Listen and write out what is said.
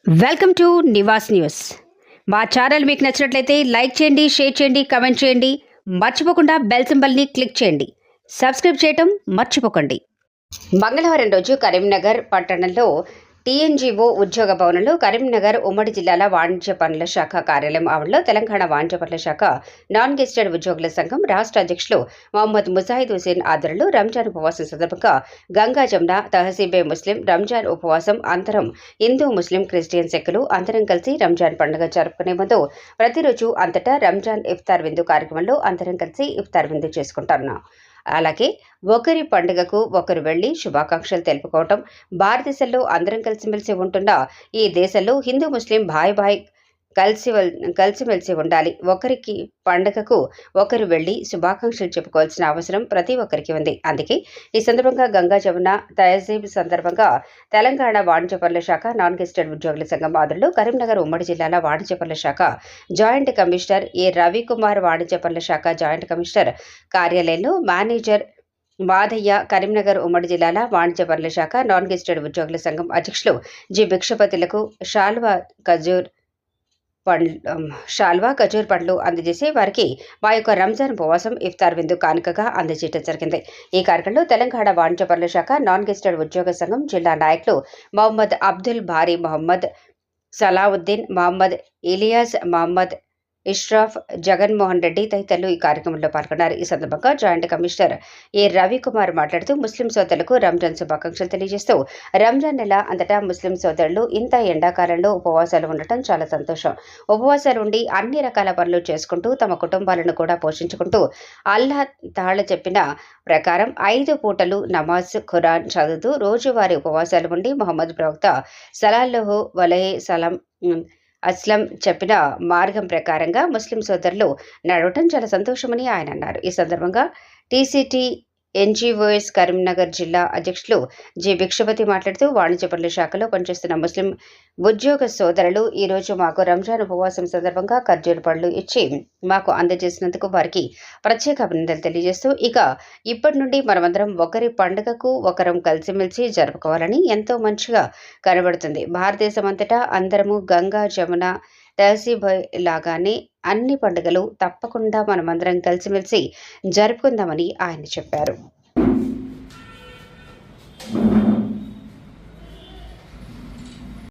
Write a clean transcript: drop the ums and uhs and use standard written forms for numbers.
Welcome to Nivas news. మా channel మీకు నచ్చినట్లయితే లైక్ చేయండి, షేర్ చేయండి, కామెంట్ చేయండి. మర్చిపోకుండా బెల్ సింబల్ని క్లిక్ చేయండి. సబ్స్క్రైబ్ చేయటం మర్చిపోకండి. మంగళవారం రోజు కరీంనగర్ పట్టణంలో టీఎన్జీఓ ఉద్యోగ భవనంలో కరీంనగర్ ఉమ్మడి జిల్లాల వాణిజ్య పనుల శాఖ కార్యాలయం ఆవరణలో తెలంగాణ వాణిజ్య పనుల శాఖ నాన్ గెస్టెడ్ ఉద్యోగుల సంఘం రాష్ట్ర అధ్యక్షులు మొహమ్మద్ ముజాహిద్ హుసేన్ ఆధ్వర్యంలో రంజాన్ ఉపవాసం సందర్భంగా గంగా జమున తహసీబే ముస్లిం రంజాన్ ఉపవాసం అంతరం హిందూ ముస్లిం క్రిస్టియన్ సెక్కులు అందరం కలిసి రంజాన్ పండుగ జరుపుకునే ముందు ప్రతిరోజు అంతటా రంజాన్ ఇఫ్తార్ విందు కార్యక్రమంలో అందరం కలిసి ఇఫ్తార్ విందు చేసుకుంటున్నాం. అలాగే ఒకరి పండుగకు ఒకరు వెళ్లి శుభాకాంక్షలు తెలుపుకోవటం. భారతదేశంలో అందరం కలిసిమెలిసి ఉంటున్న ఈ దేశంలో హిందూ ముస్లిం భాయ్ కలిసిమెలిసి ఉండాలి. ఒకరికి పండుగకు ఒకరు వెళ్లి శుభాకాంక్షలు చెప్పుకోవాల్సిన అవసరం ప్రతి ఒక్కరికి ఉంది. అందుకే ఈ సందర్భంగా గంగా జమున తహజీబ్ సందర్భంగా తెలంగాణ వాణిజ్య పనుల శాఖ నాన్ గెస్టెడ్ ఉద్యోగుల సంఘం ఆధ్వర్యంలో కరీంనగర్ ఉమ్మడి జిల్లాల వాణిజ్య పనుల శాఖ జాయింట్ కమిషనర్ ఏ రవికుమార్, వాణిజ్య పనుల శాఖ జాయింట్ కమిషనర్ కార్యాలయంలో మేనేజర్ మాధయ్య, కరీంనగర్ ఉమ్మడి జిల్లాల వాణిజ్య పనుల శాఖ నాన్ గెస్టెడ్ ఉద్యోగుల సంఘం అధ్యక్షులు జి భిక్షపతులకు షాల్వా ఖజూర్ పండ్లు అందజేసి వారికి మా యొక్క రంజాన్ ఉపవాసం ఇఫ్తార్ విందు కానుకగా అందజేయడం జరిగింది. ఈ కార్యక్రమంలో తెలంగాణ వాణిజ్య పనుల శాఖ నాన్ గెస్టెడ్ ఉద్యోగ సంఘం జిల్లా నాయకులు మొహమ్మద్ అబ్దుల్ బారీ, మొహమ్మద్ సలావుద్దీన్, మొహమ్మద్ ఇలియాస్, మొహమ్మద్ ఇష్రాఫ్, జగన్మోహన్ రెడ్డి తదితరులు ఈ కార్యక్రమంలో పాల్గొన్నారు. ఈ సందర్భంగా జాయింట్ కమిషనర్ ఏ రవికుమార్ మాట్లాడుతూ ముస్లిం సోదరులకు రంజాన్ శుభాకాంక్షలు తెలియజేస్తూ రంజాన్ నెల అంతటా ముస్లిం సోదరులు ఇంత ఎండాకాలంలో ఉపవాసాలు ఉండటం చాలా సంతోషం. ఉపవాసాలు ఉండి అన్ని రకాల పనులు చేసుకుంటూ తమ కుటుంబాలను కూడా పోషించుకుంటూ అల్లాహ్ తాళ చెప్పిన ప్రకారం 5 పూటలు నమాజ్, ఖురాన్ చదువుతూ రోజువారీ ఉపవాసాలు ఉండి మొహమ్మద్ ప్రవక్త సల్లల్లాహు అలైహి సలాం అస్లం చెప్పిన మార్గం ప్రకారంగా ముస్లిం సోదరులు నడవటం చాలా సంతోషమని ఆయన అన్నారు. ఈ సందర్భంగా టీసీటీ ఎన్జీఓఎస్ కరీంనగర్ జిల్లా అధ్యక్షులు జి భిక్షపతి మాట్లాడుతూ వాణిజ్య పనుల శాఖలో పనిచేస్తున్న ముస్లిం ఉద్యోగ సోదరులు ఈరోజు మాకు రంజాన్ ఉపవాసం సందర్భంగా ఖర్జూర పండ్లు ఇచ్చి మాకు అందజేసినందుకు వారికి ప్రత్యేక అభినందనలు తెలియజేస్తూ ఇప్పటి నుండి మనమందరం ఒకరి పండుగకు ఒకరం కలిసిమెలిసి జరుపుకోవాలని ఎంతో మంచిగా కనబడుతుంది. భారతదేశం అంతటా అందరము గంగా జమున తహసీబ్ లాగానే అన్ని పండుగలు తప్పకుండా మనమందరం కలిసిమెలిసి జరుపుకుందామని ఆయన చెప్పారు.